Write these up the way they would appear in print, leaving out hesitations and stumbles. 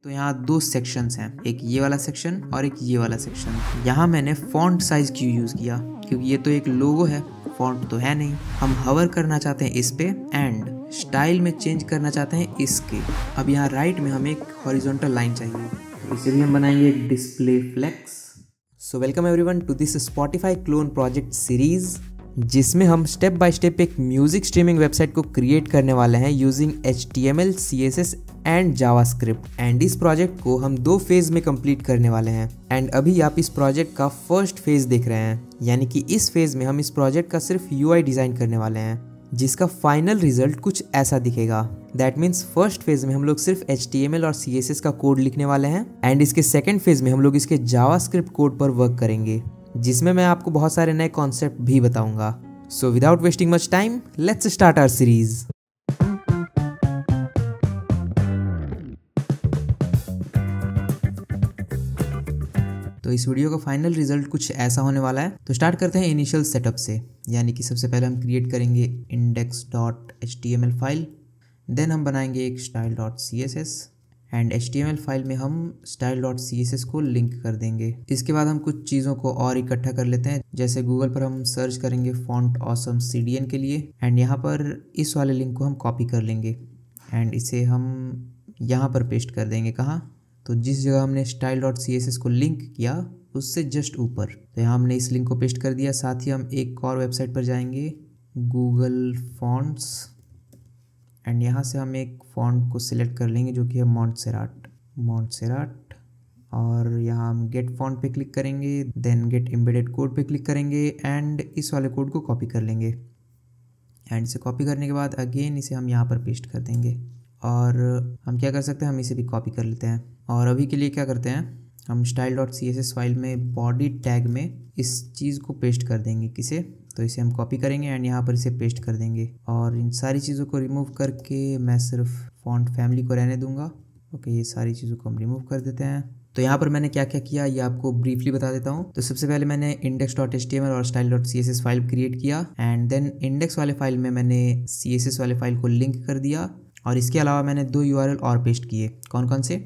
तो यहाँ दो सेक्शंस हैं, एक ये वाला सेक्शन और एक ये वाला सेक्शन। यहाँ मैंने फॉन्ट साइज क्यों यूज़ किया, क्योंकि ये तो एक लोगो है, फॉन्ट तो है नहीं। हम हवर करना चाहते हैं इस पे एंड स्टाइल में चेंज करना चाहते हैं इसके। अब यहाँ राइट में हमें एक हॉरिजॉन्टल लाइन चाहिए, तो इसे भी हम बनाएंगे एक display flex. So welcome everyone to this Spotify clone project series, जिसमें हम स्टेप बाय स्टेप एक म्यूजिक स्ट्रीमिंग वेबसाइट को क्रिएट करने वाले हैं using HTML, CSS and JavaScript. And इस प्रोजेक्ट को हम 2 फेज में कंप्लीट करने वाले हैं। एंड अभी आप इस प्रोजेक्ट का फर्स्ट फेज देख रहे हैं, यानी कि इस फेज में हम इस प्रोजेक्ट का सिर्फ UI डिजाइन करने वाले हैं, जिसका फाइनल रिजल्ट कुछ ऐसा दिखेगा। दैट मीन्स फर्स्ट फेज में हम लोग सिर्फ HTML और CSS का कोड लिखने वाले हैं एंड इसके सेकेंड फेज में हम लोग इसके जावास्क्रिप्ट कोड पर वर्क करेंगे, जिसमें मैं आपको बहुत सारे नए कॉन्सेप्ट भी बताऊंगा। So without wasting much time, let's start our series. तो इस वीडियो का फाइनल रिजल्ट कुछ ऐसा होने वाला है। तो स्टार्ट करते हैं इनिशियल सेटअप से, यानी कि सबसे पहले हम क्रिएट करेंगे index.html फाइल, देन हम बनाएंगे एक style.css एंड HTML फाइल में हम style.css को लिंक कर देंगे। इसके बाद हम कुछ चीज़ों को और इकट्ठा कर लेते हैं, जैसे गूगल पर हम सर्च करेंगे फॉन्ट ऑसम CDN के लिए एंड यहाँ पर इस वाले लिंक को हम कॉपी कर लेंगे एंड इसे हम यहाँ पर पेस्ट कर देंगे। कहाँ? तो जिस जगह हमने style.css को लिंक किया उससे जस्ट ऊपर। तो यहाँ हमने इस लिंक को पेस्ट कर दिया। साथ ही हम एक और वेबसाइट पर जाएंगे, गूगल फॉन्ट्स, एंड यहाँ से हम एक फॉन्ट को सिलेक्ट कर लेंगे जो कि है मॉन्टसेराट, और यहाँ हम गेट फॉन्ट पे क्लिक करेंगे, देन गेट एम्बेडेड कोड पे क्लिक करेंगे एंड इस वाले कोड को कॉपी कर लेंगे। एंड इसे कॉपी करने के बाद अगेन इसे हम यहाँ पर पेस्ट कर देंगे। और हम क्या कर सकते हैं, हम इसे भी कॉपी कर लेते हैं। और अभी के लिए क्या करते हैं, हम style.css फाइल में बॉडी टैग में इस चीज़ को पेस्ट कर देंगे। किसे? तो इसे हम कॉपी करेंगे एंड यहाँ पर इसे पेस्ट कर देंगे। और इन सारी चीज़ों को रिमूव करके मैं सिर्फ फॉन्ट फैमिली को रहने दूंगा। ओके, ये सारी चीज़ों को हम रिमूव कर देते हैं। तो यहाँ पर मैंने क्या क्या किया ये आपको ब्रीफली बता देता हूँ। तो सबसे पहले मैंने index.html और style.css फाइल क्रिएट किया एंड देन इंडेक्स वाले फाइल में मैंने CSS वाले फाइल को लिंक कर दिया। और इसके अलावा मैंने 2 URL और पेस्ट किए। कौन कौन से?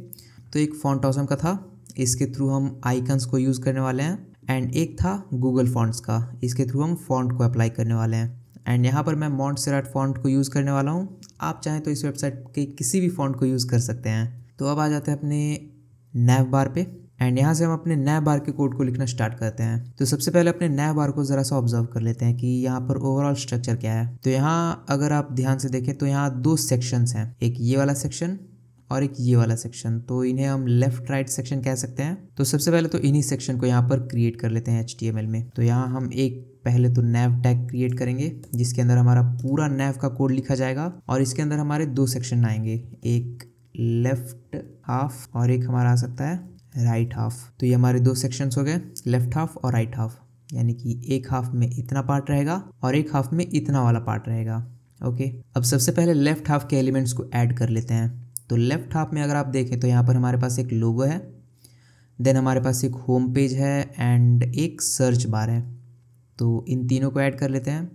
तो एक फॉन्ट ऑसम का था, इसके थ्रू हम आइकन्स को यूज़ करने वाले हैं, एंड एक था गूगल फॉन्ट्स का, इसके थ्रू हम फॉन्ट को अप्लाई करने वाले हैं। एंड यहाँ पर मैं मॉन्टसेराट फॉन्ट को यूज़ करने वाला हूँ। आप चाहें तो इस वेबसाइट के किसी भी फॉन्ट को यूज़ कर सकते हैं। तो अब आ जाते हैं अपने नैव बार पे एंड यहाँ से हम अपने नैव बार के कोड को लिखना स्टार्ट करते हैं। तो सबसे पहले अपने नैव बार को ज़रा सा ऑब्जर्व कर लेते हैं कि यहाँ पर ओवरऑल स्ट्रक्चर क्या है। तो यहाँ अगर आप ध्यान से देखें तो यहाँ 2 सेक्शंस हैं, एक ये वाला सेक्शन और एक ये वाला सेक्शन। तो इन्हें हम लेफ्ट राइट सेक्शन कह सकते हैं। तो सबसे पहले तो इन्हीं सेक्शन को यहाँ पर क्रिएट कर लेते हैं HTML में। तो यहाँ हम एक पहले तो नैव टैग क्रिएट करेंगे, जिसके अंदर हमारा पूरा नैव का कोड लिखा जाएगा और इसके अंदर हमारे 2 सेक्शन आएंगे, एक लेफ्ट हाफ और एक हमारा आ सकता है राइट हाफ। तो ये हमारे 2 सेक्शंस हो गए, लेफ्ट हाफ और राइट हाफ, यानी कि एक हाफ में इतना पार्ट रहेगा और एक हाफ में इतना वाला पार्ट रहेगा। ओके, अब सबसे पहले लेफ्ट हाफ के एलिमेंट्स को ऐड कर लेते हैं। तो लेफ्ट हाफ में अगर आप देखें तो यहाँ पर हमारे पास एक लोगो है, देन हमारे पास एक होम पेज है एंड एक सर्च बार है। तो इन तीनों को ऐड कर लेते हैं।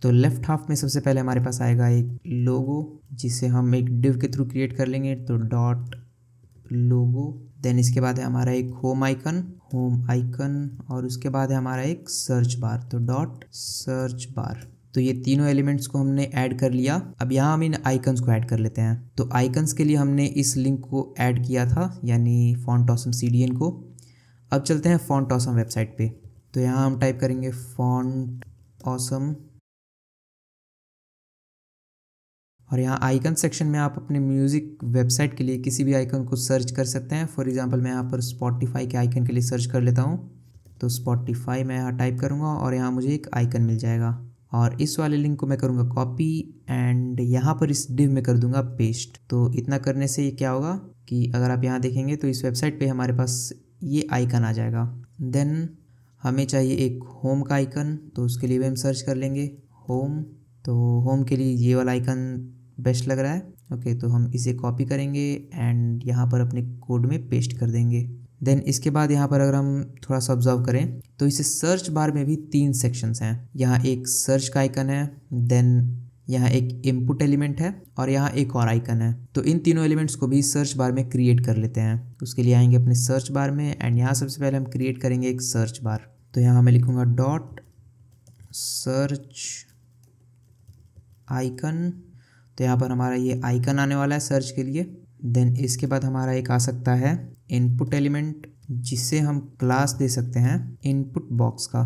तो लेफ्ट हाफ में सबसे पहले हमारे पास आएगा एक लोगो, जिसे हम एक डिव के थ्रू क्रिएट कर लेंगे, तो डॉट लोगो। देन इसके बाद है हमारा एक होम आइकन और उसके बाद है हमारा एक सर्च बार, तो डॉट सर्च बार। तो ये तीनों एलिमेंट्स को हमने ऐड कर लिया। अब यहाँ हम इन आइकन्स को ऐड कर लेते हैं। तो आइकन्स के लिए हमने इस लिंक को ऐड किया था, यानी फॉन्ट ऑसम CDN को। अब चलते हैं फॉन्ट ऑसम वेबसाइट पे। तो यहाँ हम टाइप करेंगे फॉन्ट ऑसम और यहाँ आइकन सेक्शन में आप अपने म्यूज़िक वेबसाइट के लिए किसी भी आइकन को सर्च कर सकते हैं। फॉर एग्जांपल मैं यहाँ पर स्पॉटिफाई के आइकन के लिए सर्च कर लेता हूँ। तो स्पॉटिफाई मैं यहाँ टाइप करूँगा और यहाँ मुझे एक आइकन मिल जाएगा और इस वाले लिंक को मैं करूँगा कॉपी एंड यहाँ पर इस डिव में कर दूँगा पेस्ट। तो इतना करने से ये क्या होगा कि अगर आप यहाँ देखेंगे तो इस वेबसाइट पर हमारे पास ये आइकन आ जाएगा। देन हमें चाहिए एक होम का आइकन, तो उसके लिए भी हम सर्च कर लेंगे होम। तो होम के लिए ये वाला आइकन बेस्ट लग रहा है। ओके, तो हम इसे कॉपी करेंगे एंड यहाँ पर अपने कोड में पेस्ट कर देंगे। देन इसके बाद यहाँ पर अगर हम थोड़ा सा ऑब्जर्व करें तो इसे सर्च बार में भी 3 सेक्शंस हैं। यहाँ एक सर्च का आइकन है, देन यहाँ एक इनपुट एलिमेंट है और यहाँ एक और आइकन है। तो इन तीनों एलिमेंट्स को भी सर्च बार में क्रिएट कर लेते हैं। उसके लिए आएंगे अपने सर्च बार में एंड यहाँ सबसे पहले हम क्रिएट करेंगे एक सर्च बार। तो यहाँ मैं लिखूँगा डॉट सर्च आइकन। तो यहाँ पर हमारा ये आइकन आने वाला है सर्च के लिए। देन इसके बाद हमारा एक आ सकता है इनपुट एलिमेंट, जिसे हम क्लास दे सकते हैं इनपुट बॉक्स का,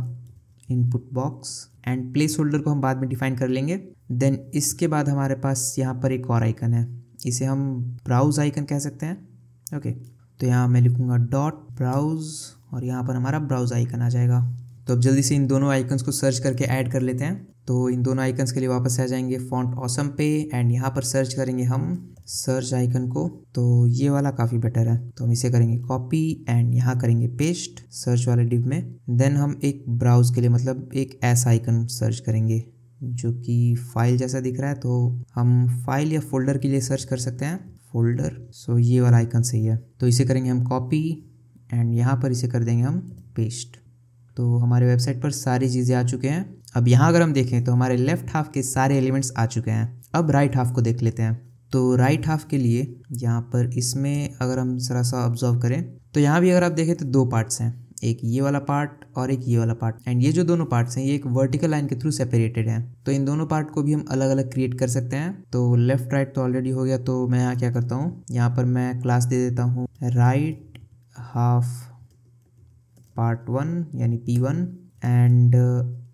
input box, and place holder को हम बाद में डिफाइन कर लेंगे। देन इसके बाद हमारे पास यहाँ पर एक और आइकन है, इसे हम ब्राउज आइकन कह सकते हैं। ओके, तो यहाँ मैं लिखूँगा डॉट ब्राउज और यहाँ पर हमारा ब्राउज आइकन आ जाएगा। तो अब जल्दी से इन दोनों आइकन्स को सर्च करके ऐड कर लेते हैं। तो इन दोनों आइकन्स के लिए वापस आ जाएंगे फॉन्ट ऑसम पे एंड यहाँ पर सर्च करेंगे हम सर्च आइकन को। तो ये वाला काफ़ी बेटर है, तो हम इसे करेंगे कॉपी एंड यहाँ करेंगे पेस्ट सर्च वाले डिव में। देन हम एक ब्राउज के लिए मतलब एक ऐसा आइकन सर्च करेंगे जो कि फाइल जैसा दिख रहा है। तो हम फाइल या फोल्डर के लिए सर्च कर सकते हैं फोल्डर। सो ये वाला आइकन सही है, तो इसे करेंगे हम कॉपी एंड यहाँ पर इसे कर देंगे हम पेस्ट। तो हमारे वेबसाइट पर सारी चीज़ें आ चुके हैं। अब यहाँ अगर हम देखें तो हमारे लेफ्ट हाफ के सारे एलिमेंट्स आ चुके हैं। अब राइट हाफ को देख लेते हैं। तो राइट हाफ के लिए यहाँ पर इसमें अगर हम ज़रा सा ऑब्जर्व करें तो यहाँ भी अगर आप देखें तो दो पार्ट्स हैं, एक ये वाला पार्ट और एक ये वाला पार्ट। एंड ये जो दोनों पार्ट्स हैं ये एक वर्टिकल लाइन के थ्रू सेपरेटेड हैं। तो इन दोनों पार्ट को भी हम अलग अलग क्रिएट कर सकते हैं। तो लेफ्ट राइट तो ऑलरेडी हो गया, तो मैं यहाँ क्या करता हूँ, यहाँ पर मैं क्लास दे देता हूँ राइट हाफ पार्ट 1 यानी P1 एंड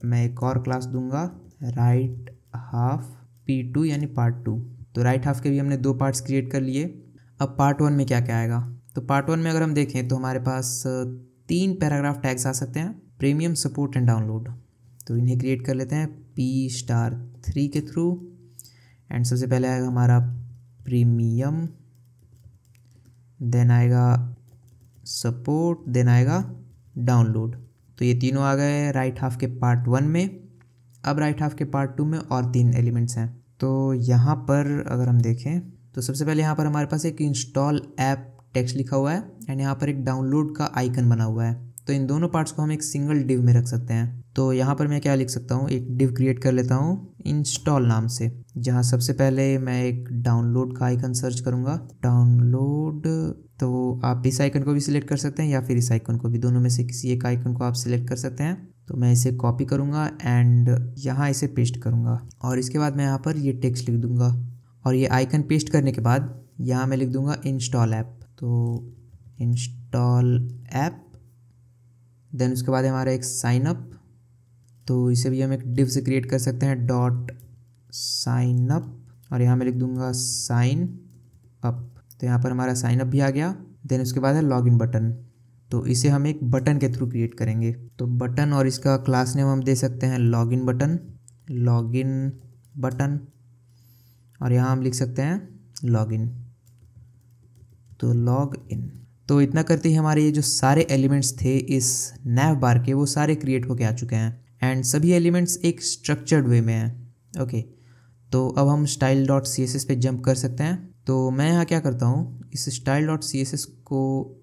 मैं एक और क्लास दूंगा राइट हाफ P2 यानी पार्ट 2। तो राइट हाफ के भी हमने दो पार्ट्स क्रिएट कर लिए। अब पार्ट 1 में क्या क्या आएगा, तो पार्ट 1 में अगर हम देखें तो हमारे पास 3 पैराग्राफ टैग्स आ सकते हैं, प्रीमियम, सपोर्ट एंड डाउनलोड। तो इन्हें क्रिएट कर लेते हैं P*3 के थ्रू। एंड सबसे पहले आएगा हमारा प्रीमियम, देन आएगा सपोर्ट, देन आएगा डाउनलोड। तो ये तीनों आ गए राइट हाफ के पार्ट 1 में। अब राइट हाफ के पार्ट 2 में और 3 एलिमेंट्स हैं। तो यहाँ पर अगर हम देखें तो सबसे पहले यहाँ पर हमारे पास एक इंस्टॉल ऐप टेक्स्ट लिखा हुआ है एंड यहाँ पर एक डाउनलोड का आइकन बना हुआ है। तो इन दोनों पार्ट्स को हम एक सिंगल डिव में रख सकते हैं। तो यहाँ पर मैं क्या लिख सकता हूँ, एक डिव क्रिएट कर लेता हूँ इंस्टॉल नाम से, जहाँ सबसे पहले मैं एक डाउनलोड का आइकन सर्च करूँगा, डाउनलोड। तो आप इस आइकन को भी सिलेक्ट कर सकते हैं या फिर इस आइकन को भी, दोनों में से किसी एक आइकन को आप सिलेक्ट कर सकते हैं। तो मैं इसे कॉपी करूँगा एंड यहाँ इसे पेस्ट करूँगा और इसके बाद मैं यहाँ पर ये टेक्स्ट लिख दूँगा और ये आइकन पेस्ट करने के बाद यहाँ मैं लिख दूँगा इंस्टॉल ऐप। तो इंस्टॉल ऐप, देन उसके बाद हमारा एक साइन अप। तो इसे भी हम एक डिव से क्रिएट कर सकते हैं डॉट साइन अप और यहाँ मैं लिख दूँगा साइन अप। तो यहाँ पर हमारा साइन अप भी आ गया। देन उसके बाद है लॉगिन बटन। तो इसे हम एक बटन के थ्रू क्रिएट करेंगे। तो बटन और इसका क्लास नेम हम दे सकते हैं लॉगिन बटन, लॉगिन बटन, और यहाँ हम लिख सकते हैं लॉगिन। तो लॉग इन। तो इतना करते ही हमारे ये जो सारे एलिमेंट्स थे इस नैव बार के, वो सारे क्रिएट होके आ चुके हैं एंड सभी एलिमेंट्स एक स्ट्रक्चर्ड वे में हैं। ओके, तो अब हम style.css पे जंप कर सकते हैं। तो मैं यहाँ क्या करता हूँ, इस style.css को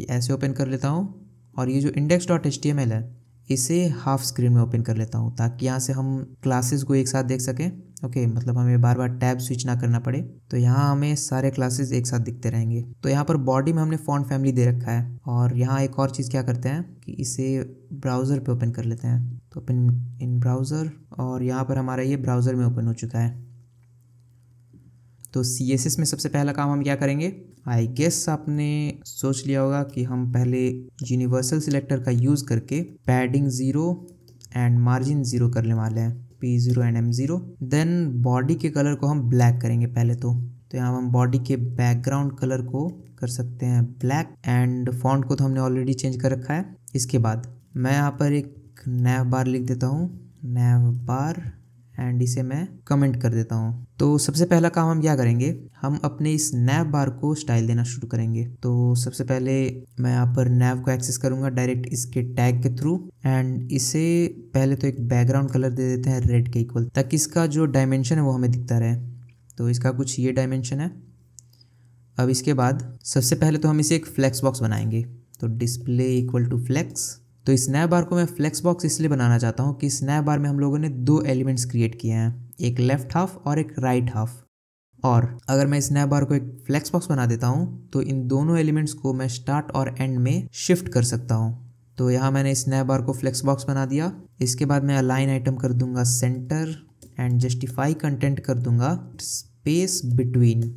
ऐसे ओपन कर लेता हूँ और ये जो index.html है इसे हाफ स्क्रीन में ओपन कर लेता हूँ ताकि यहाँ से हम क्लासेस को एक साथ देख सकें। ओके, मतलब हमें बार बार टैब स्विच ना करना पड़े। तो यहाँ हमें सारे क्लासेस एक साथ दिखते रहेंगे। तो यहाँ पर बॉडी में हमने फॉन्ट फैमिली दे रखा है और यहाँ एक और चीज़ क्या करते हैं कि इसे ब्राउज़र पे ओपन कर लेते हैं। तो ओपन इन ब्राउज़र और यहाँ पर हमारा ये ब्राउज़र में ओपन हो चुका है। तो CSS में सबसे पहला काम हम क्या करेंगे, आई गेस आपने सोच लिया होगा कि हम पहले यूनिवर्सल सिलेक्टर का यूज़ करके पैडिंग 0 एंड मार्जिन 0 करने वाले हैं, P0 and M0। Then body के कलर को हम ब्लैक करेंगे पहले। तो यहाँ हम बॉडी के बैकग्राउंड कलर को कर सकते हैं ब्लैक एंड फॉन्ट को तो हमने ऑलरेडी चेंज कर रखा है। इसके बाद मैं यहाँ पर एक नैव बार लिख देता हूँ, नैव बार, एंड इसे मैं कमेंट कर देता हूँ। तो सबसे पहला काम हम क्या करेंगे, हम अपने इस नैव बार को स्टाइल देना शुरू करेंगे। तो सबसे पहले मैं यहाँ पर नैव को एक्सेस करूँगा डायरेक्ट इसके टैग के थ्रू एंड इसे पहले तो एक बैकग्राउंड कलर दे देते हैं रेड के इक्वल, ताकि इसका जो डायमेंशन है वो हमें दिखता रहे। तो इसका कुछ ये डायमेंशन है। अब इसके बाद सबसे पहले तो हम इसे एक फ्लेक्स बॉक्स बनाएंगे। तो डिस्प्ले इक्वल टू फ्लेक्स। तो इस नैव बार को मैं फ्लेक्स बॉक्स इसलिए बनाना चाहता हूँ कि इस नैव बार में हम लोगों ने 2 एलिमेंट्स क्रिएट किए हैं। एक लेफ्ट हाफ और एक राइट हाफ। और अगर मैं स्नैप बार को एक फ्लेक्स बॉक्स बना देता हूँ तो इन दोनों एलिमेंट्स को मैं स्टार्ट और एंड में शिफ्ट कर सकता हूँ। तो यहाँ मैंने स्नैप बार को फ्लेक्स बॉक्स बना दिया। इसके बाद मैं अलाइन आइटम कर दूंगा सेंटर एंड जस्टिफाई कंटेंट कर दूंगा स्पेस बिटवीन,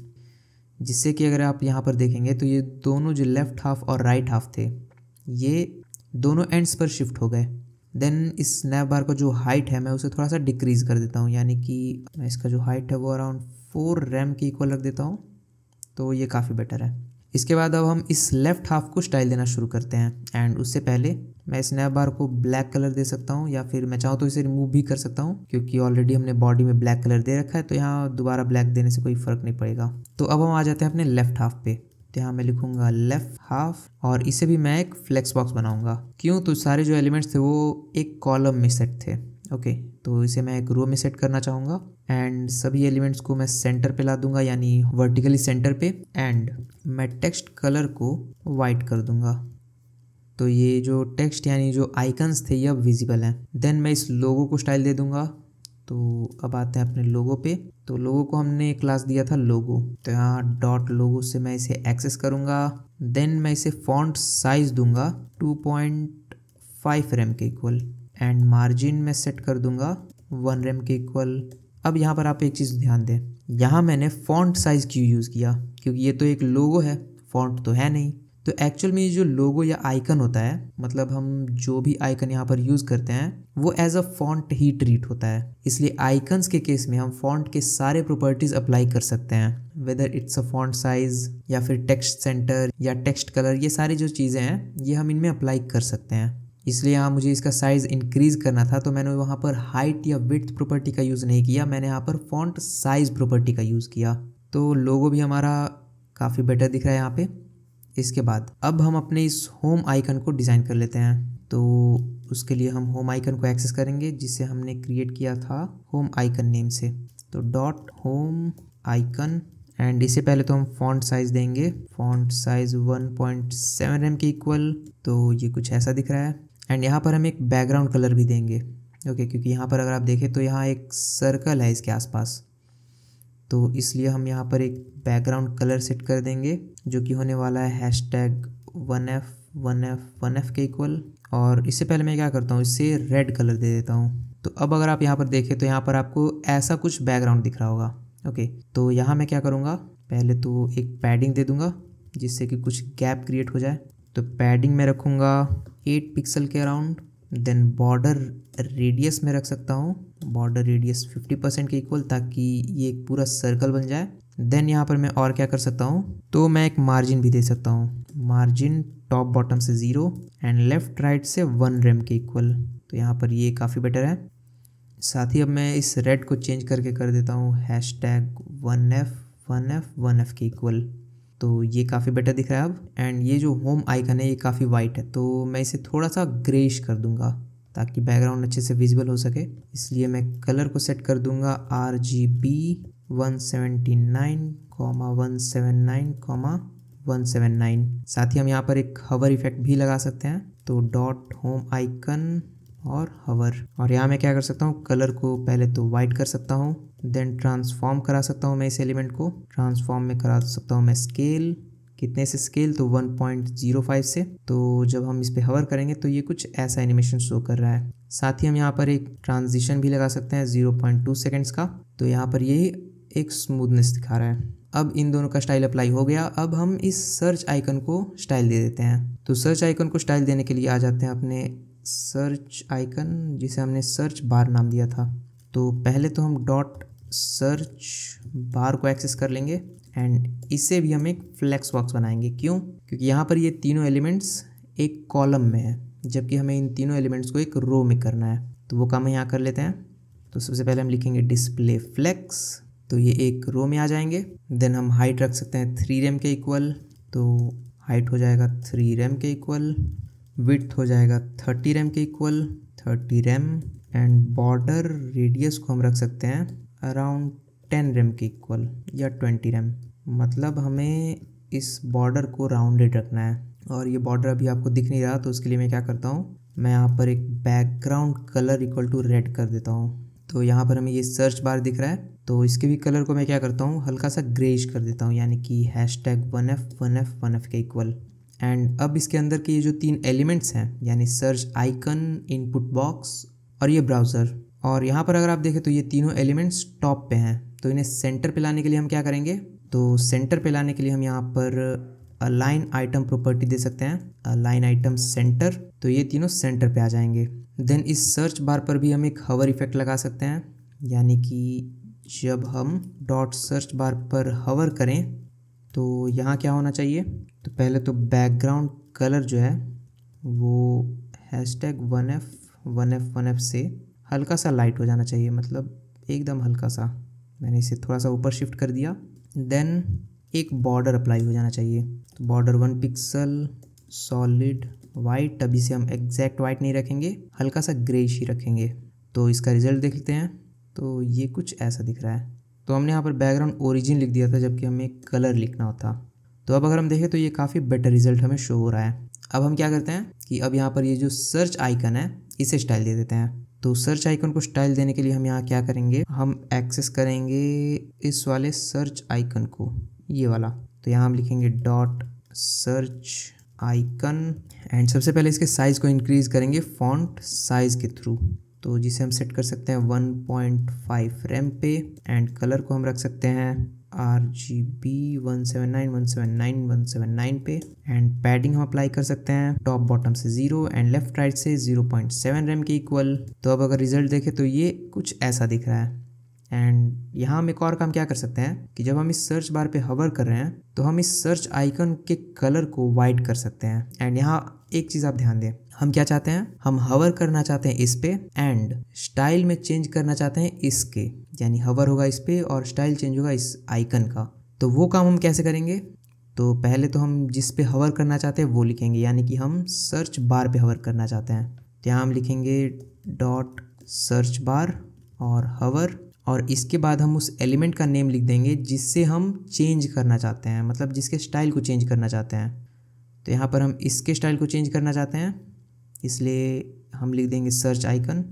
जिससे कि अगर आप यहाँ पर देखेंगे तो ये दोनों जो लेफ्ट हाफ और राइट हाफ थे ये दोनों एंड्स पर शिफ्ट हो गए। देन इस स्नैप बार का जो हाइट है मैं उसे थोड़ा सा डिक्रीज़ कर देता हूँ, यानी कि मैं इसका जो हाइट है वो अराउंड 4 रैम के इक्वल रख देता हूँ, तो ये काफ़ी बेटर है। इसके बाद अब हम इस लेफ़्ट हाफ को स्टाइल देना शुरू करते हैं। एंड उससे पहले मैं स्नैप बार को ब्लैक कलर दे सकता हूँ, या फिर मैं चाहूँ तो इसे रिमूव भी कर सकता हूँ, क्योंकि ऑलरेडी हमने बॉडी में ब्लैक कलर दे रखा है, तो यहाँ दोबारा ब्लैक देने से कोई फ़र्क नहीं पड़ेगा। तो अब हम आ जाते हैं अपने लेफ़्ट हाफ पे। तो यहाँ मैं लिखूंगा लेफ़्ट हाफ और इसे भी मैं एक फ्लेक्स बॉक्स बनाऊंगा। क्यों? तो सारे जो एलिमेंट्स थे वो एक कॉलम में सेट थे। ओके, तो इसे मैं एक रो में सेट करना चाहूँगा एंड सभी एलिमेंट्स को मैं सेंटर पे ला दूंगा, यानी वर्टिकली सेंटर पे। एंड मैं टेक्स्ट कलर को वाइट कर दूंगा, तो ये जो टेक्स्ट यानी जो आइकन्स थे ये अब विजिबल हैं। देन मैं इस लोगो को स्टाइल दे दूंगा। तो अब आते हैं अपने लोगो पे। तो लोगो को हमने क्लास दिया था लोगो, तो यहाँ डॉट लोगो से मैं इसे एक्सेस करूँगा। देन मैं इसे फॉन्ट साइज दूंगा 2.5 रैम के इक्वल एंड मार्जिन में सेट कर दूंगा 1 रैम के इक्वल। अब यहाँ पर आप एक चीज़ ध्यान दें, यहाँ मैंने फॉन्ट साइज क्यों यूज़ किया, क्योंकि ये तो एक लोगो है, फॉन्ट तो है नहीं। तो एक्चुअल में ये जो लोगो या आइकन होता है, मतलब हम जो भी आइकन यहाँ पर यूज़ करते हैं वो एज अ फॉन्ट ही ट्रीट होता है। इसलिए आइकन्स के केस में हम फॉन्ट के सारे प्रॉपर्टीज़ अप्लाई कर सकते हैं, whether it's a font size या फिर टेक्स्ट सेंटर या टेक्स्ट कलर, ये सारी जो चीज़ें हैं ये हम इनमें अप्लाई कर सकते हैं। इसलिए यहाँ मुझे इसका साइज़ इंक्रीज़ करना था, तो मैंने वहाँ पर हाइट या विड्थ प्रॉपर्टी का यूज़ नहीं किया, मैंने यहाँ पर फॉन्ट साइज़ प्रॉपर्टी का यूज़ किया। तो लोगो भी हमारा काफ़ी बेटर दिख रहा है यहाँ पे। इसके बाद अब हम अपने इस होम आइकन को डिज़ाइन कर लेते हैं। तो उसके लिए हम होम आइकन को एक्सेस करेंगे, जिसे हमने क्रिएट किया था होम आइकन नेम से। तो डॉट होम आइकन एंड इससे पहले तो हम फॉन्ट साइज़ देंगे, फॉन्ट साइज़ 1.7 रैम के इक्वल। तो ये कुछ ऐसा दिख रहा है। एंड यहाँ पर हम एक बैकग्राउंड कलर भी देंगे। ओके, क्योंकि यहाँ पर अगर आप देखें तो यहाँ एक सर्कल है इसके आसपास, तो इसलिए हम यहाँ पर एक बैकग्राउंड कलर सेट कर देंगे, जो कि होने वाला है #1f1f1f के इक्वल। और इससे पहले मैं क्या करता हूँ, इससे रेड कलर दे देता हूँ। तो अब अगर आप यहाँ पर देखें तो यहाँ पर आपको ऐसा कुछ बैकग्राउंड दिख रहा होगा। ओके, तो यहाँ मैं क्या करूँगा, पहले तो एक पैडिंग दे दूँगा जिससे कि कुछ गैप क्रिएट हो जाए। तो पैडिंग में रखूँगा 8 पिक्सल के अराउंड। देन बॉर्डर रेडियस में रख सकता हूँ, बॉर्डर रेडियस 50% के इक्वल, ताकि ये एक पूरा सर्कल बन जाए। देन यहाँ पर मैं और क्या कर सकता हूँ, तो मैं एक मार्जिन भी दे सकता हूँ, मार्जिन टॉप बॉटम से 0 एंड लेफ़्ट राइट से 1 रैम के इक्वल। तो यहाँ पर ये काफ़ी बेटर है। साथ ही अब मैं इस रेड को चेंज करके कर देता हूँ #1f1f1f के इक्वल। तो ये काफ़ी बेटर दिख रहा है अब। एंड ये जो होम आइकन है ये काफ़ी वाइट है, तो मैं इसे थोड़ा सा ग्रेइश कर दूंगा ताकि बैकग्राउंड अच्छे से विजिबल हो सके। इसलिए मैं कलर को सेट कर दूंगा RGB 179,179,179। साथ ही हम यहाँ पर एक हवर इफेक्ट भी लगा सकते हैं। तो डॉट होम आइकन और हवर, और यहाँ मैं क्या कर सकता हूँ, कलर को पहले तो वाइट कर सकता हूँ, देन ट्रांसफॉर्म करा सकता हूँ मैं इस एलिमेंट को। ट्रांसफॉर्म में करा सकता हूँ मैं स्केल, कितने से स्केल, तो 1.05 से। तो जब हम इस पे हवर करेंगे तो ये कुछ ऐसा एनिमेशन शो कर रहा है। साथ ही हम यहाँ पर एक ट्रांजिशन भी लगा सकते हैं 0.2 सेकेंड्स का, तो यहाँ पर ये एक स्मूथनेस दिखा रहा है। अब इन दोनों का स्टाइल अप्लाई हो गया। अब हम इस सर्च आइकन को स्टाइल दे देते हैं। तो सर्च आइकन को स्टाइल देने के लिए आ जाते हैं अपने सर्च आइकन, जिसे हमने सर्च बार नाम दिया था। तो पहले तो हम डॉट सर्च बार को एक्सेस कर लेंगे एंड इसे भी हम एक फ्लेक्स बॉक्स बनाएंगे। क्यों? क्योंकि यहाँ पर ये तीनों एलिमेंट्स एक कॉलम में है, जबकि हमें इन तीनों एलिमेंट्स को एक रो में करना है। तो वो काम हम यहाँ कर लेते हैं। तो सबसे पहले हम लिखेंगे डिस्प्ले फ्लेक्स, तो ये एक रो में आ जाएंगे। देन हम हाइट रख सकते हैं 3 रैम के इक्वल, तो हाइट हो जाएगा 3 रैम के इक्वल, विड्थ हो जाएगा 30 रैम के equal, 30 RAM. And border radius को हम रख सकते हैं अराउंड 10 रैम के इक्वल या 20 रैम। मतलब हमें इस बॉर्डर को राउंडेड रखना है, और ये बॉर्डर अभी आपको दिख नहीं रहा, तो उसके लिए मैं क्या करता हूँ, मैं यहाँ पर एक background colour equal to red कर देता हूँ। तो यहाँ पर हमें ये सर्च बार दिख रहा है, तो इसके भी कलर को मैं क्या करता हूँ, हल्का सा ग्रेइश कर देता हूँ, यानी कि #1F के इक्वल। एंड अब इसके अंदर के ये जो 3 एलिमेंट्स हैं, यानी सर्च आइकन, इनपुट बॉक्स और ये ब्राउज़र, और यहाँ पर अगर आप देखें तो ये तीनों एलिमेंट्स टॉप पे हैं। तो इन्हें सेंटर पे लाने के लिए हम क्या करेंगे, तो सेंटर पे लाने के लिए हम यहाँ पर अलाइन आइटम प्रॉपर्टी दे सकते हैं, अलाइन आइटम सेंटर, तो ये तीनों सेंटर पे आ जाएंगे। देन इस सर्च बार पर भी हम एक हवर इफेक्ट लगा सकते हैं, यानी कि जब हम डॉट सर्च बार पर हवर करें तो यहाँ क्या होना चाहिए, तो पहले तो बैकग्राउंड कलर जो है वो #1F से हल्का सा लाइट हो जाना चाहिए, मतलब एकदम हल्का सा। मैंने इसे थोड़ा सा ऊपर शिफ्ट कर दिया। देन एक बॉर्डर अप्लाई हो जाना चाहिए, तो बॉर्डर 1 पिक्सल सॉलिड वाइट। अभी से हम एग्जैक्ट वाइट नहीं रखेंगे, हल्का सा ग्रेइश ही रखेंगे। तो इसका रिजल्ट देख लेते हैं, तो ये कुछ ऐसा दिख रहा है। तो हमने यहाँ पर बैकग्राउंड ओरिजिन लिख दिया था, जबकि हमें कलर लिखना होता। तो अब अगर हम देखें तो ये काफ़ी बेटर रिजल्ट हमें शो हो रहा है। अब हम क्या करते हैं कि अब यहाँ पर ये जो सर्च आइकन है इसे स्टाइल दे देते हैं। तो सर्च आइकन को स्टाइल देने के लिए हम यहाँ क्या करेंगे, हम एक्सेस करेंगे इस वाले सर्च आइकन को, ये वाला। तो यहाँ हम लिखेंगे डॉट सर्च आइकन, एंड सबसे पहले इसके साइज़ को इंक्रीज़ करेंगे फॉन्ट साइज़ के थ्रू, तो जिसे हम सेट कर सकते हैं 1.5 रैम पे। एंड कलर को हम रख सकते हैं RGB 179 पे। एंड पैडिंग हम अप्लाई कर सकते हैं टॉप बॉटम से 0 एंड लेफ्ट राइट से 0.7 रैम के इक्वल। तो अब अगर रिजल्ट देखें तो ये कुछ ऐसा दिख रहा है। एंड यहाँ हम एक और काम क्या कर सकते हैं कि जब हम इस सर्च बार पे हवर कर रहे हैं तो हम इस सर्च आइकन के कलर को वाइट कर सकते हैं। एंड यहाँ एक चीज़ आप ध्यान दें, हम क्या चाहते हैं, हम हवर करना चाहते हैं इस पे एंड स्टाइल में चेंज करना चाहते हैं इसके, यानी हवर होगा इस पे और स्टाइल चेंज होगा इस आइकन का। तो वो काम हम कैसे करेंगे, तो पहले तो हम जिस पे हवर करना चाहते हैं वो लिखेंगे, यानी कि हम सर्च बार पे हवर करना चाहते हैं। तो यहाँ हम लिखेंगे डॉट सर्च बार और हवर, और इसके बाद हम उस एलिमेंट का नेम लिख देंगे जिससे हम चेंज करना चाहते हैं, मतलब जिसके स्टाइल को चेंज करना चाहते हैं। तो यहाँ पर हम इसके स्टाइल को चेंज करना चाहते हैं, इसलिए हम लिख देंगे सर्च आइकन।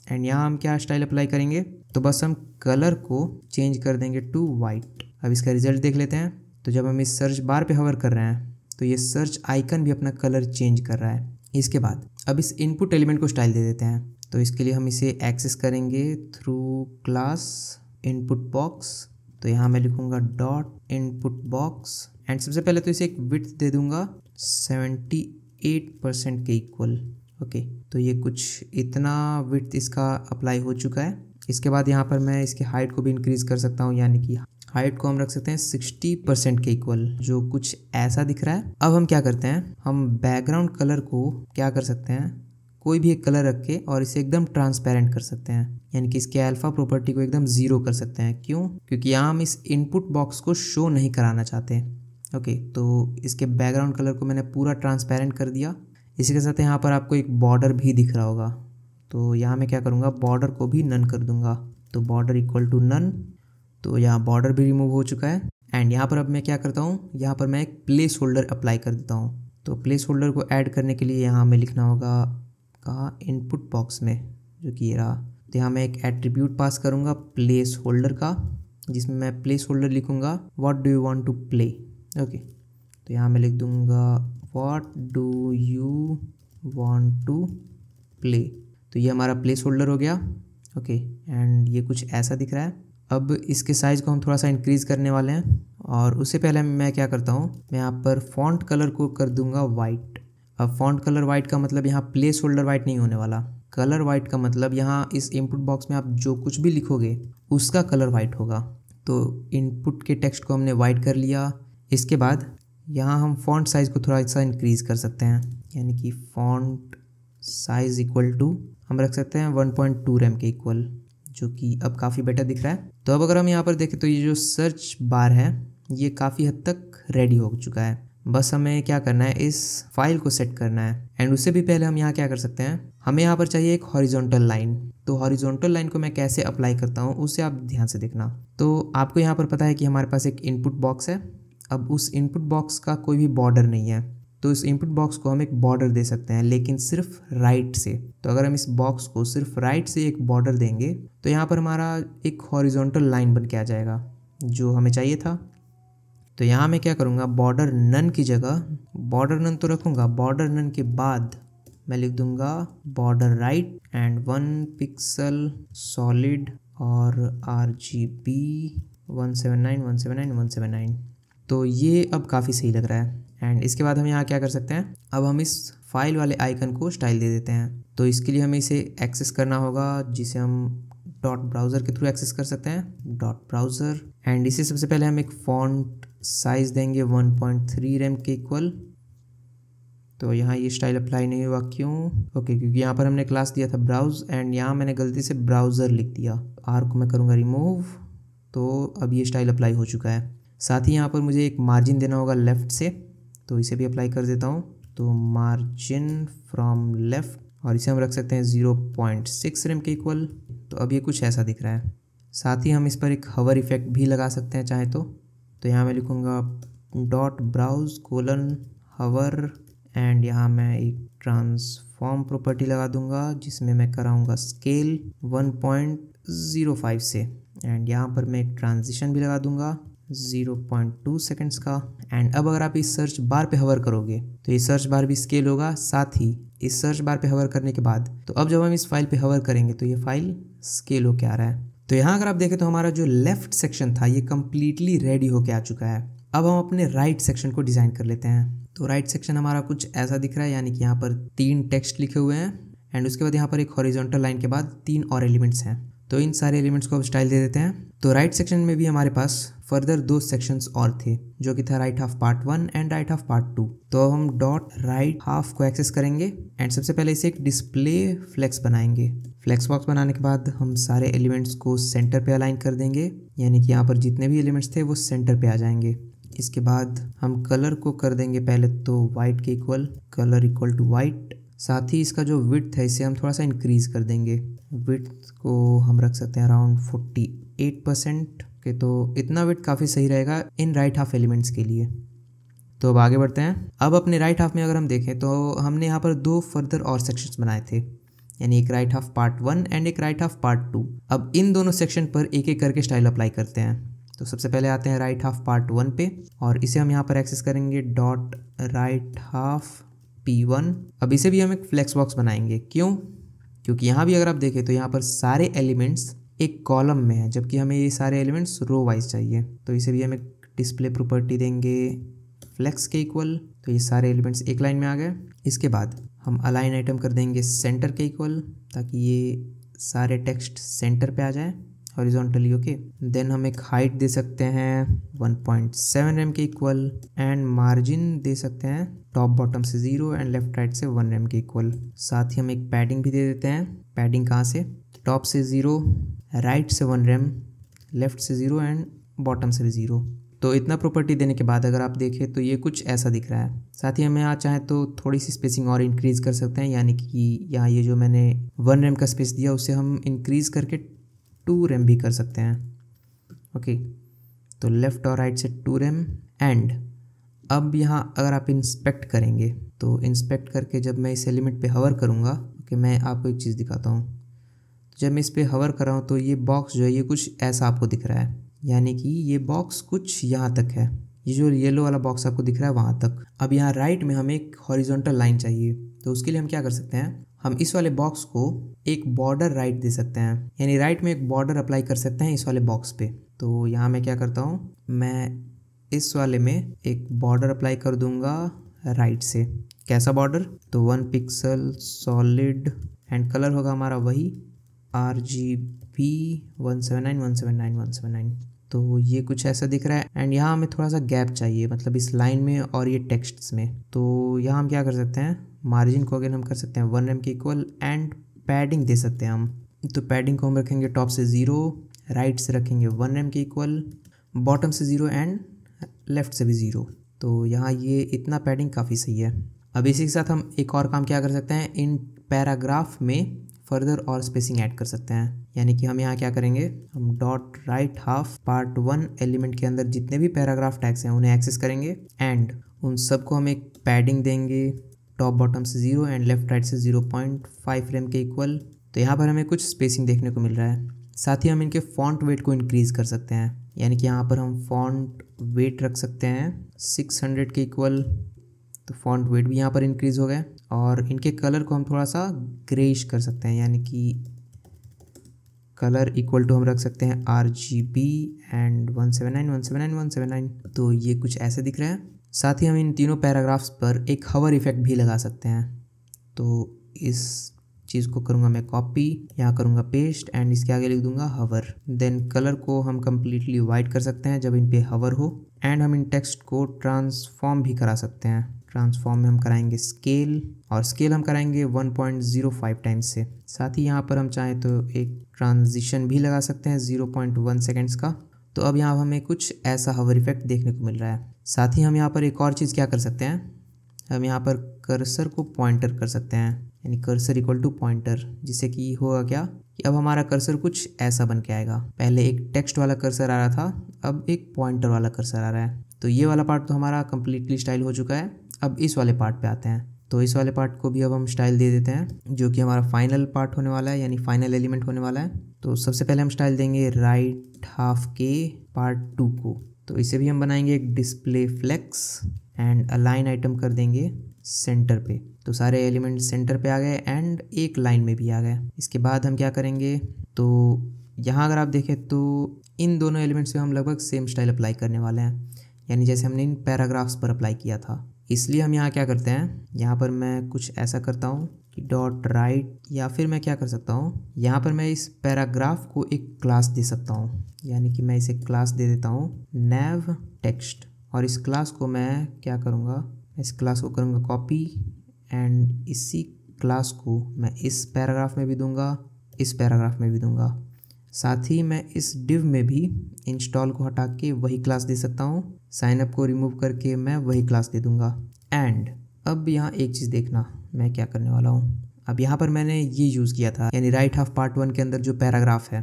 एंड यहाँ हम क्या स्टाइल अप्लाई करेंगे, तो बस हम कलर को चेंज कर देंगे टू वाइट। अब इसका रिजल्ट देख लेते हैं। तो जब हम इस सर्च बार पे हवर कर रहे हैं तो ये सर्च आइकन भी अपना कलर चेंज कर रहा है। इसके बाद अब इस इनपुट एलिमेंट को स्टाइल दे देते हैं। तो इसके लिए हम इसे एक्सेस करेंगे थ्रू क्लास इनपुट बॉक्स। तो यहाँ मैं लिखूँगा डॉट इनपुट बॉक्स, एंड सबसे पहले तो इसे एक विड्थ दे दूँगा 78% के इक्वल। ओके, तो ये कुछ इतना विड्थ इसका अप्लाई हो चुका है। इसके बाद यहाँ पर मैं इसके हाइट को भी इंक्रीज़ कर सकता हूँ, यानी कि हाइट को हम रख सकते हैं 60% के इक्वल, जो कुछ ऐसा दिख रहा है। अब हम क्या करते हैं, हम बैकग्राउंड कलर को क्या कर सकते हैं, कोई भी एक कलर रख के और इसे एकदम ट्रांसपेरेंट कर सकते हैं, यानी कि इसके अल्फा प्रॉपर्टी को एकदम 0 कर सकते हैं। क्यों, क्योंकि यहाँ हम इस इनपुट बॉक्स को शो नहीं कराना चाहते। ओके, तो इसके बैकग्राउंड कलर को मैंने पूरा ट्रांसपेरेंट कर दिया। इसी के साथ यहाँ पर आपको एक बॉर्डर भी दिख रहा होगा, तो यहाँ मैं क्या करूँगा, बॉर्डर को भी नन कर दूँगा। तो बॉर्डर इक्वल टू नन, तो यहाँ बॉर्डर भी रिमूव हो चुका है। एंड यहाँ पर अब मैं क्या करता हूँ, यहाँ पर मैं एक प्लेस होल्डर अप्लाई कर देता हूँ। तो प्लेस होल्डर को ऐड करने के लिए यहाँ हमें लिखना होगा कहाँ, इनपुट बॉक्स में, जो कि ये रहा। तो यहाँ मैं एक एट्रीब्यूट पास करूँगा प्लेस होल्डर का, जिसमें मैं प्लेस होल्डर लिखूँगा what do you want to play. Okay, तो यहाँ मैं लिख दूँगा what do you want to play. तो ये हमारा प्लेस होल्डर हो गया। ओके, एंड ये कुछ ऐसा दिख रहा है। अब इसके साइज़ को हम थोड़ा सा इंक्रीज़ करने वाले हैं, और उससे पहले मैं क्या करता हूँ, मैं यहाँ पर फॉन्ट कलर को कर दूँगा वाइट। अब फॉन्ट कलर वाइट का मतलब यहाँ प्लेस होल्डर वाइट नहीं होने वाला, कलर वाइट का मतलब यहाँ इस इनपुट बॉक्स में आप जो कुछ भी लिखोगे उसका कलर वाइट होगा। तो इनपुट के टेक्स्ट को हमने वाइट कर लिया। इसके बाद यहाँ हम फॉन्ट साइज़ को थोड़ा सा इंक्रीज़ कर सकते हैं, यानी कि फॉन्ट साइज़ इक्वल टू हम रख सकते हैं 1.2 रैम के इक्वल, जो कि अब काफ़ी बेटर दिख रहा है। तो अब अगर हम यहाँ पर देखें तो ये जो सर्च बार है ये काफ़ी हद तक रेडी हो चुका है। बस हमें क्या करना है, इस फाइल को सेट करना है। एंड उससे भी पहले हम यहाँ क्या कर सकते हैं, हमें यहाँ पर चाहिए एक हॉरिजॉन्टल लाइन। तो हॉरिजॉन्टल लाइन को मैं कैसे अप्लाई करता हूँ उससे आप ध्यान से देखना। तो आपको यहाँ पर पता है कि हमारे पास एक इनपुट बॉक्स है। अब उस इनपुट बॉक्स का कोई भी बॉर्डर नहीं है, तो इस इनपुट बॉक्स को हम एक बॉर्डर दे सकते हैं, लेकिन सिर्फ राइट से। तो अगर हम इस बॉक्स को सिर्फ राइट से एक बॉर्डर देंगे तो यहाँ पर हमारा एक हॉरिजॉन्टल लाइन बन के आ जाएगा जो हमें चाहिए था। तो यहाँ मैं क्या करूँगा, बॉर्डर नन की जगह बॉर्डर नन तो रखूँगा, बॉर्डर नन के बाद मैं लिख दूँगा border right and 1 pixel solid और RGB 179 179 179। तो ये अब काफ़ी सही लग रहा है। एंड इसके बाद हम यहाँ क्या कर सकते हैं, अब हम इस फाइल वाले आइकन को स्टाइल दे देते हैं। तो इसके लिए हमें इसे एक्सेस करना होगा, जिसे हम डॉट ब्राउज़र के थ्रू एक्सेस कर सकते हैं, डॉट ब्राउज़र। एंड इसे सबसे पहले हम एक फॉन्ट साइज़ देंगे 1.3 रेम के इक्वल। तो यहाँ ये स्टाइल अप्लाई नहीं हुआ, क्यों? ओके, क्योंकि यहाँ पर हमने क्लास दिया था ब्राउज़ एंड यहाँ मैंने गलती से ब्राउज़र लिख दिया। आर को मैं करूँगा रिमूव, तो अब ये स्टाइल अप्लाई हो चुका है। साथ ही यहाँ पर मुझे एक मार्जिन देना होगा लेफ़्ट से, तो इसे भी अप्लाई कर देता हूँ। तो मार्जिन फ्रॉम लेफ़्ट, और इसे हम रख सकते हैं 0.6 रेम के इक्वल। तो अब ये कुछ ऐसा दिख रहा है। साथ ही हम इस पर एक हवर इफेक्ट भी लगा सकते हैं चाहे तो यहाँ मैं लिखूँगा डॉट ब्राउज कोलन हवर एंड यहाँ मैं एक ट्रांसफॉर्म प्रॉपर्टी लगा दूंगा, जिसमें मैं कराऊंगा स्केल 1.05 से। एंड यहाँ पर मैं एक ट्रांजिशन भी लगा दूंगा 0.2 सेकेंड्स का। एंड अब अगर आप इस सर्च बार पे हवर करोगे तो ये सर्च बार भी स्केल होगा। साथ ही इस सर्च बार पे हवर करने के बाद, तो अब जब हम इस फाइल पे हवर करेंगे तो ये फाइल स्केल होके आ रहा है। तो यहाँ अगर आप देखें तो हमारा जो लेफ्ट सेक्शन था ये कम्प्लीटली रेडी होके आ चुका है। अब हम अपने राइट सेक्शन को डिज़ाइन कर लेते हैं। तो राइट सेक्शन हमारा कुछ ऐसा दिख रहा है, यानी कि यहाँ पर 3 टेक्स्ट लिखे हुए हैं एंड उसके बाद यहाँ पर एक हॉरिजॉन्टल लाइन के बाद 3 और एलिमेंट्स हैं। तो इन सारे एलिमेंट्स को अब स्टाइल दे देते हैं। तो राइट सेक्शन में भी हमारे पास फर्दर 2 सेक्शंस और थे, जो कि था right half part 1 and right half part 2। तो हम डॉट राइट हाफ को एक्सेस करेंगे एंड सबसे पहले इसे एक डिस्प्ले फ्लेक्स बनाएंगे। फ्लेक्स बॉक्स बनाने के बाद हम सारे एलिमेंट्स को सेंटर पे अलाइन कर देंगे, यानी कि यहाँ पर जितने भी एलिमेंट्स थे वो सेंटर पे आ जाएंगे। इसके बाद हम कलर को कर देंगे पहले तो वाइट के equal, colour equal to white. साथ ही इसका जो विड्थ है इसे हम थोड़ा सा इंक्रीज कर देंगे। विड्थ को हम रख सकते हैं अराउंड 48% के, तो इतना विड्थ काफ़ी सही रहेगा इन राइट हाफ एलिमेंट्स के लिए। तो अब आगे बढ़ते हैं। अब अपने राइट हाफ में अगर हम देखें तो हमने यहाँ पर 2 फर्दर और सेक्शंस बनाए थे, यानी एक राइट हाफ पार्ट 1 एंड एक राइट हाफ पार्ट 2। अब इन दोनों सेक्शन पर एक एक करके स्टाइल अप्लाई करते हैं। तो सबसे पहले आते हैं राइट हाफ पार्ट 1 पे और इसे हम यहाँ पर एक्सेस करेंगे डॉट राइट हाफ P1। अब इसे भी हम एक फ्लेक्स बॉक्स बनाएंगे, क्यों? क्योंकि यहाँ भी अगर आप देखें तो यहाँ पर सारे एलिमेंट्स एक कॉलम में है, जबकि हमें ये सारे एलिमेंट्स रो वाइज चाहिए। तो इसे भी हम एक डिस्प्ले प्रॉपर्टी देंगे फ्लेक्स के इक्वल। तो ये सारे एलिमेंट्स एक लाइन में आ गए। इसके बाद हम अलाइन आइटम कर देंगे सेंटर के इक्वल, ताकि ये सारे टेक्स्ट सेंटर पे आ जाए हॉरिजॉन्टली। ओके, देन हम एक हाइट दे सकते हैं 1.7 रेम के इक्वल एंड मार्जिन दे सकते हैं टॉप बॉटम से 0 एंड लेफ्ट राइट से 1 रेम के इक्वल। साथ ही हम एक पैडिंग भी दे देते हैं। पैडिंग कहाँ से? टॉप से 0, राइट से 1 रेम, लेफ्ट से 0 एंड बॉटम से भी 0। तो इतना प्रॉपर्टी देने के बाद अगर आप देखें तो ये कुछ ऐसा दिख रहा है। साथ ही हम यहाँ चाहें तो थोड़ी सी स्पेसिंग और इंक्रीज़ कर सकते हैं, यानी कि यहाँ ये जो मैंने 1 रेम का स्पेस दिया उसे हम इंक्रीज़ करके 2 रेम भी कर सकते हैं। ओके, तो लेफ़्ट और राइट से 2 रेम। एंड अब यहाँ अगर आप इंस्पेक्ट करेंगे तो इंस्पेक्ट करके जब मैं इस एलिमेंट पे हवर करूँगा, ओके, मैं आपको एक चीज़ दिखाता हूँ। जब मैं इस पे हवर कर रहा हूँ तो ये बॉक्स जो है ये कुछ ऐसा आपको दिख रहा है, यानी कि ये बॉक्स कुछ यहाँ तक है। ये जो येलो वाला बॉक्स आपको दिख रहा है वहाँ तक। अब यहाँ राइट में हमें एक हॉरिजॉन्टल लाइन चाहिए, तो उसके लिए हम क्या कर सकते हैं, हम इस वाले बॉक्स को एक बॉर्डर राइट दे सकते हैं, यानी राइट में एक बॉर्डर अप्लाई कर सकते हैं इस वाले बॉक्स पे। तो यहाँ मैं क्या करता हूँ, मैं इस वाले में एक बॉर्डर अप्लाई कर दूंगा राइट से। कैसा बॉर्डर? तो 1 पिक्सल सॉलिड एंड कलर होगा हमारा वही RGB 179 179 179। तो ये कुछ ऐसा दिख रहा है। एंड यहाँ हमें थोड़ा सा गैप चाहिए, मतलब इस लाइन में और ये टेक्स्ट्स में। तो यहाँ हम क्या कर सकते हैं, मार्जिन को अगर हम कर सकते हैं 1 रेम के इक्वल एंड पैडिंग दे सकते हैं हम। तो पैडिंग को हम रखेंगे टॉप से 0, राइट से रखेंगे 1 रेम के इक्वल, बॉटम से 0 एंड लेफ्ट से भी 0। तो यहाँ ये इतना पैडिंग काफ़ी सही है। अब इसी के साथ हम एक और काम क्या कर सकते हैं, इन पैराग्राफ में फर्दर और स्पेसिंग ऐड कर सकते हैं। यानी कि हम यहाँ क्या करेंगे, हम dot right half part 1 element के अंदर जितने भी पैराग्राफ टैग्स हैं उन्हें एक्सेस करेंगे एंड उन सबको हम एक पैडिंग देंगे, टॉप बॉटम से 0 एंड लेफ्ट राइट से 0.5 रेम के इक्वल। तो यहाँ पर हमें कुछ स्पेसिंग देखने को मिल रहा है। साथ ही हम इनके फॉन्ट वेट को इंक्रीज़ कर सकते हैं, यानी कि यहाँ पर हम फॉन्ट वेट रख सकते हैं 600 के इक्वल। तो फॉन्ट वेट भी यहाँ पर इंक्रीज़ हो गए। और इनके कलर को हम थोड़ा सा ग्रेइश कर सकते हैं, यानी कि कलर इक्वल टू हम रख सकते हैं RGB एंड 179 179 179। तो ये कुछ ऐसे दिख रहा है। साथ ही हम इन तीनों पैराग्राफ्स पर एक हवर इफेक्ट भी लगा सकते हैं। तो इस चीज़ को करूँगा मैं कॉपी, यहाँ करूँगा पेस्ट एंड इसके आगे लिख दूँगा हवर। देन कलर को हम कम्प्लीटली वाइट कर सकते हैं जब इन पे हवर हो। एंड हम इन टेक्स्ट को ट्रांसफॉर्म भी करा सकते हैं। ट्रांसफॉर्म में हम कराएंगे स्केल, और स्केल हम कराएंगे 1.05 टाइम्स से। साथ ही यहाँ पर हम चाहें तो एक ट्रांजिशन भी लगा सकते हैं 0.1 सेकेंड्स का। तो अब यहाँ हमें कुछ ऐसा हवर इफेक्ट देखने को मिल रहा है। साथ ही हम यहाँ पर एक और चीज़ क्या कर सकते हैं, हम यहाँ पर कर्सर को पॉइंटर कर सकते हैं, यानी कर्सर इक्वल टू पॉइंटर, जिससे कि होगा क्या कि अब हमारा कर्सर कुछ ऐसा बन के आएगा। पहले एक टेक्स्ट वाला कर्सर आ रहा था, अब एक पॉइंटर वाला कर्सर आ रहा है। तो ये वाला पार्ट तो हमारा कम्प्लीटली स्टाइल हो चुका है। अब इस वाले पार्ट पे आते हैं। तो इस वाले पार्ट को भी अब हम स्टाइल दे देते हैं, जो कि हमारा फाइनल पार्ट होने वाला है, यानी फाइनल एलिमेंट होने वाला है। तो सबसे पहले हम स्टाइल देंगे राइट हाफ के पार्ट 2 को। तो इसे भी हम बनाएंगे एक display flex and align item कर देंगे सेंटर पे। तो सारे एलिमेंट सेंटर पे आ गए एंड एक लाइन में भी आ गए। इसके बाद हम क्या करेंगे, तो यहाँ अगर आप देखें तो इन दोनों एलिमेंट्स पे हम लगभग सेम स्टाइल अप्लाई करने वाले हैं, यानी जैसे हमने इन पैराग्राफ्स पर अप्लाई किया था। इसलिए हम यहाँ क्या करते हैं, यहाँ पर मैं कुछ ऐसा करता हूँ कि डॉट राइट, या फिर मैं क्या कर सकता हूँ, यहाँ पर मैं इस पैराग्राफ को एक क्लास दे सकता हूँ, यानी कि मैं इसे क्लास दे देता हूँ nav टेक्स्ट। और इस क्लास को मैं क्या करूँगा, इस क्लास को करूँगा कॉपी एंड इसी क्लास को मैं इस पैराग्राफ में भी दूंगा, इस पैराग्राफ में भी दूंगा। साथ ही मैं इस डिव में भी इंस्टॉल को हटा के वही क्लास दे सकता हूँ, साइनअप को रिमूव करके मैं वही क्लास दे दूंगा। एंड अब यहाँ एक चीज़ देखना, मैं क्या करने वाला हूँ। अब यहाँ पर मैंने ये यूज़ किया था, यानी राइट हाफ पार्ट 1 के अंदर जो पैराग्राफ है,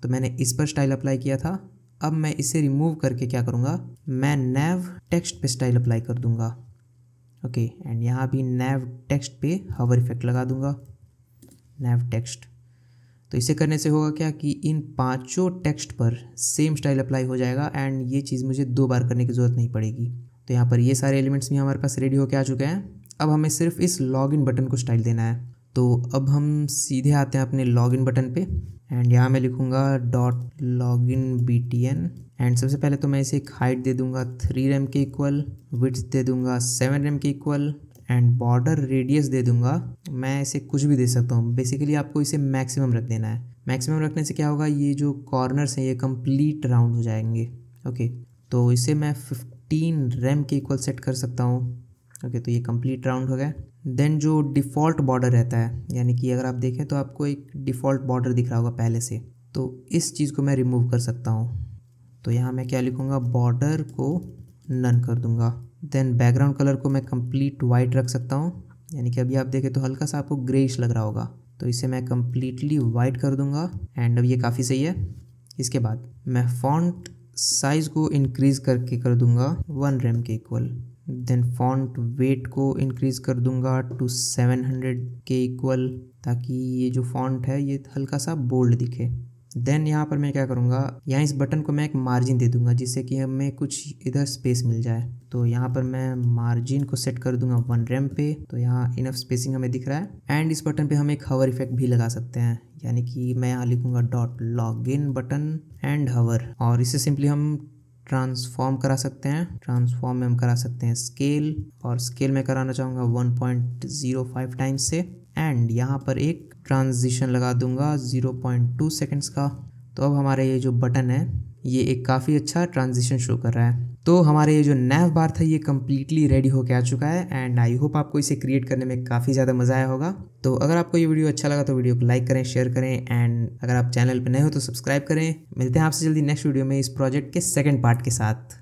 तो मैंने इस पर स्टाइल अप्लाई किया था। अब मैं इसे रिमूव करके क्या करूँगा, मैं nav टेक्स्ट पे स्टाइल अप्लाई कर दूँगा। ओके, एंड यहाँ भी nav टेक्स्ट पे हवर इफेक्ट लगा दूँगा, nav टेक्स्ट। तो इसे करने से होगा क्या कि इन पांचों टेक्स्ट पर सेम स्टाइल अप्लाई हो जाएगा एंड ये चीज़ मुझे 2 बार करने की ज़रूरत नहीं पड़ेगी। तो यहाँ पर ये सारे एलिमेंट्स भी हमारे पास रेडी होके आ चुके हैं। अब हमें सिर्फ इस लॉगिन बटन को स्टाइल देना है। तो अब हम सीधे आते हैं अपने लॉगिन बटन पे एंड यहाँ मैं लिखूँगा .login.btn एंड सबसे पहले तो मैं इसे एक हाइट दे दूँगा 3 रेम के इक्वल, विड्थ दे दूँगा 7 रेम के इक्वल एंड बॉर्डर रेडियस दे दूंगा, मैं इसे कुछ भी दे सकता हूँ। बेसिकली आपको इसे मैक्सिमम रख देना है। मैक्सिमम रखने से क्या होगा, ये जो कॉर्नर्स हैं ये कंप्लीट राउंड हो जाएंगे। ओके, तो इसे मैं 15 रैम के इक्वल सेट कर सकता हूँ। ओके, तो ये कंप्लीट राउंड हो गया। देन जो डिफ़ॉल्ट बॉर्डर रहता है, यानी कि अगर आप देखें तो आपको एक डिफ़ॉल्ट बॉर्डर दिख रहा होगा पहले से, तो इस चीज़ को मैं रिमूव कर सकता हूँ। तो यहाँ मैं क्या लिखूँगा, बॉर्डर को नन कर दूँगा। देन बैकग्राउंड कलर को मैं कंप्लीट वाइट रख सकता हूँ, यानी कि अभी आप देखें तो हल्का सा आपको ग्रेइश लग रहा होगा, तो इसे मैं कंप्लीटली वाइट कर दूँगा एंड अब ये काफ़ी सही है। इसके बाद मैं फॉन्ट साइज़ को इंक्रीज़ करके कर दूँगा 1 रेम के इक्वल। देन फॉन्ट वेट को इंक्रीज़ कर दूँगा टू 700 के इक्वल, ताकि ये जो फॉन्ट है ये हल्का सा बोल्ड दिखे। देन यहाँ पर मैं क्या करूँगा, यहाँ इस बटन को मैं एक मार्जिन दे दूँगा जिससे कि हमें कुछ इधर स्पेस मिल जाए। तो यहाँ पर मैं मार्जिन को सेट कर दूँगा 1 रेम पे, तो यहाँ इनफ स्पेसिंग हमें दिख रहा है। एंड इस बटन पे हम एक हवर इफेक्ट भी लगा सकते हैं, यानी कि मैं यहाँ लिखूँगा .login बटन एंड हवर, और इसे सिंपली हम ट्रांसफॉर्म करा सकते हैं। ट्रांसफॉर्म में हम करा सकते हैं स्केल, और स्केल में कराना चाहूँगा 1.05 टाइम्स से। एंड यहाँ पर एक ट्रांजिशन लगा दूंगा 0.2 सेकेंड्स का। तो अब हमारे ये जो बटन है ये एक काफ़ी अच्छा ट्रांजिशन शो कर रहा है। तो हमारे ये जो nav बार था ये कम्प्लीटली रेडी होके आ चुका है एंड आई होप आपको इसे क्रिएट करने में काफ़ी ज़्यादा मज़ा आया होगा। तो अगर आपको ये वीडियो अच्छा लगा तो वीडियो को लाइक करें, शेयर करें एंड अगर आप चैनल पर नए हो तो सब्सक्राइब करें। मिलते हैं आपसे जल्दी नेक्स्ट वीडियो में इस प्रोजेक्ट के सेकंड पार्ट के साथ।